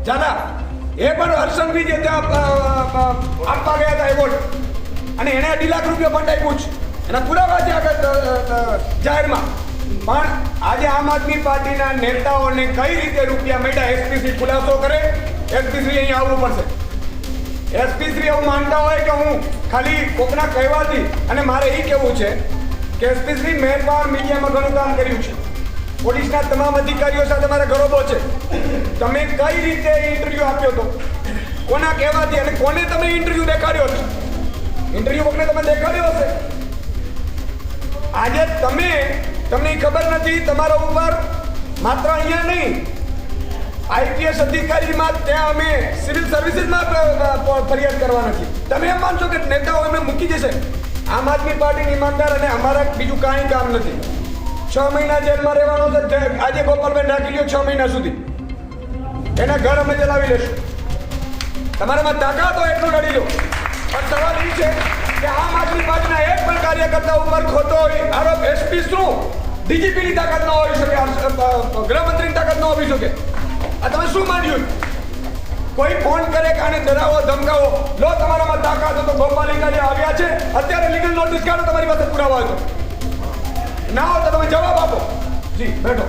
જાદા એ પણ હર્ષંઘવી જે ત્યાં આપવા ગયા હતા એવોર્ડ અને એણે 2 લાખ રૂપિયા ફંડ આપ્યું છે એના પુરાવા છે આગળ જાહેરમાં પણ આજે આમ આદમી પાર્ટીના નેતાઓને કઈ રીતે રૂપિયા મળ્યા એસપીસી ખુલાસો કરે એસપીસી અહીં આવવું પડશે એસપીસી એવું માનતા હોય કે હું ખાલી કોકના કહેવાથી અને મારે એ કહેવું છે કે એસપીસી મહેરબાન મીડિયામાં ઘણું કામ કર્યું છે પોલીસના તમામ અધિકારીઓ સાથે મારા ગૌરવો છે તમે કઈ રીતે ઇન્ટરવ્યુ આપ્યો હતો કોના કહેવાથી અને કોને તમે ઇન્ટરવ્યુ દેખાડ્યો હતો ઇન્ટરવ્યુ વખતે તમે દેખાડ્યો હશે આજે તમને ખબર નથી તમારા ઉપર માત્ર અહીંયા નહીં આઈપીએસ અધિકારીમાં ત્યાં અમે સિવિલ સર્વિસીસમાં ફરિયાદ કરવા નથી તમે એમ માનશો કે નેતાઓ એમને મૂકી જશે આમ આદમી પાર્ટીની ઈમાનદાર અને અમારા બીજું કાંઈ કામ નથી 6 મહિના જેલમાં રહેવાનો છે આજે ગોપાલભાઈ રાખી લ્યો 6 મહિના સુધી એના ઘર અમે ચલાવી લેશું તમારામાં તાકાત હોય એટલું લડી લો પણ સવાલ એ છે કે આમ આદમી પાર્ટીના એક પણ કાર્યકર્તા ઉપર ખોટો આરોપ એસપી શું ડીજીપીની તાકાત ન હોઈ શકે ગૃહમંત્રીની તાકાત ન હોવી શકે આ તમે શું માન્યું કોઈ ફોન કરે કે આને ડરાવો ધમકાવો લો તમારામાં તાકાત તો ગોપાલ ઇટાલિયા આવ્યા છે અત્યારે લીગલ નોટિસ કાઢો તમારી પાસે પુરાવા હોય તો ના હોય તો તમે જવાબ આપો જી બેઠો